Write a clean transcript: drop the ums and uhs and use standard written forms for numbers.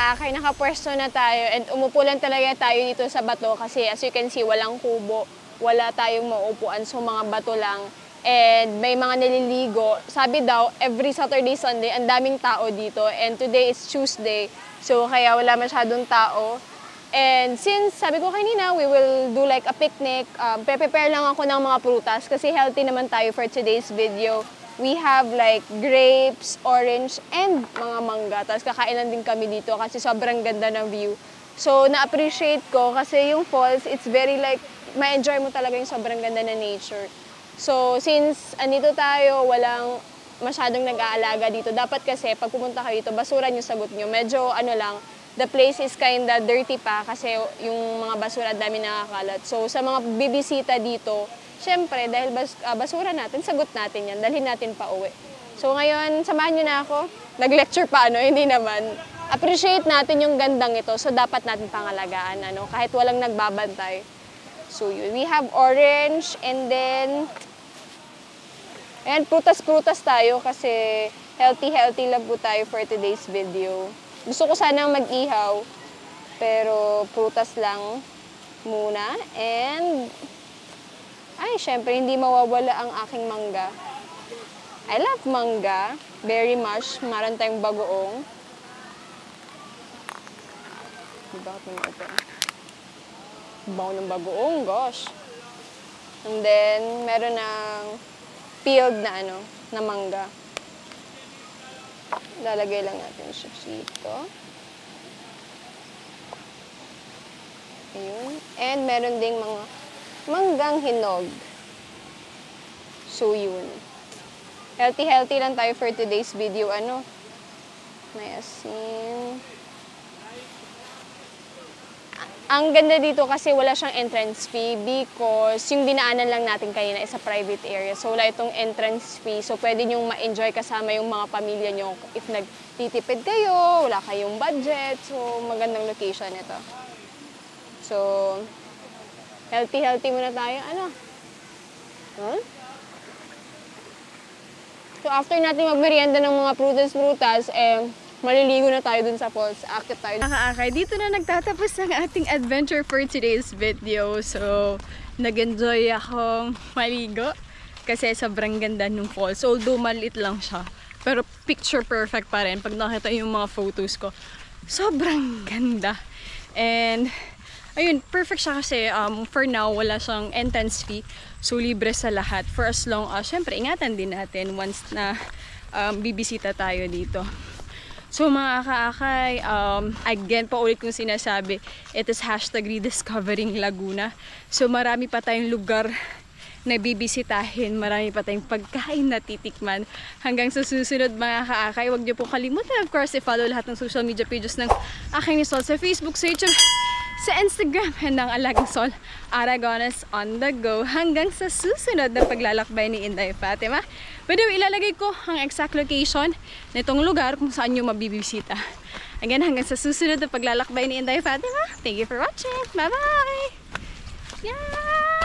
kaakay, nakapwesto na tayo and umupo lang talaga tayo dito sa bato kasi as you can see, walang kubo, wala tayong maupuan, so mga bato lang. And may mga naliligo. Sabi daw, every Saturday, Sunday, ang daming tao dito. And today is Tuesday, so kaya wala masyadong tao. And since, sabi ko kanina, we will do like a picnic, prepare lang ako ng mga prutas kasi healthy naman tayo for today's video. We have like grapes, orange, and mga mangga. Tapos kakain lang din kami dito kasi sobrang ganda ng view. So, na-appreciate ko kasi yung falls, it's very like, ma-enjoy mo talaga yung sobrang ganda na nature. So, since andito tayo, walang masyadong nag-aalaga dito. Dapat kasi, pag pumunta kayo dito, basura yung sagot nyo. Medyo ano lang, the place is kinda dirty pa kasi yung mga basura dami nakakalat. So, sa mga bibisita dito, syempre, dahil basura natin, sagot natin yan. Dalhin natin pa uwi. So ngayon, samahan nyo na ako. Nag-lecture pa, ano? Hindi naman. Appreciate natin yung gandang ito. So dapat natin pangalagaan, ano? Kahit walang nagbabantay. So yun. We have orange and then... Ayan, prutas-prutas tayo kasi healthy lang po tayo for today's video. Gusto ko sanang mag-ihaw, pero prutas lang muna. And... Ay, syempre, hindi mawawala ang aking mangga. I love mangga very much. Meron tayong bagoong. Bakit mo ito? Bago ng bagoong, gosh. And then, meron ng peeled na ano, na mangga. Lalagay lang natin siya dito. Ayun. And meron ding mga manggang hinog. So, yun. Healthy lang tayo for today's video. Ano? May asin. Ang ganda dito kasi wala siyang entrance fee because yung dinaanan lang natin kanina is a private area. So, wala itong entrance fee. So, pwede nyong ma-enjoy kasama yung mga pamilya nyo if nagtitipid kayo, wala kayong budget. So, magandang location ito. So, healthy muna tayo. Ano? Huh? So, after natin magmerienda ng mga prutas, maliligo na tayo dun sa falls. Akit tayo. Nakaakay. Dito na nagtatapos ang ating adventure for today's video. So, nag-enjoy akong maligo kasi sobrang ganda ng falls. Although, maliit lang siya. Pero picture perfect pa rin. Pag nakita yung mga photos ko, sobrang ganda. And... ayun, perfect siya kasi for now, wala siyang entrance fee. So, libre sa lahat. For as long as, syempre, ingatan din natin once na bibisita tayo dito. So, mga kaakay, again, paulit kong sinasabi, it is #rediscovering Laguna. So, marami pa tayong lugar na bibisitahin. Marami pa tayong pagkain na titikman. Hanggang sa susunod, mga kaakay, huwag niyo po kalimutan, of course, i-follow lahat ng social media pages ng aking ni Sol sa Facebook, sa YouTube, sa Instagram, and ng Alagang Sol Aragones on the go. Hanggang sa susunod na paglalakbay ni Inday Fatima. By the way, ilalagay ko ang exact location nitong lugar kung saan nyo mabibisita. Again, hanggang sa susunod na paglalakbay ni Inday Fatima. Thank you for watching. Bye-bye! Yeah!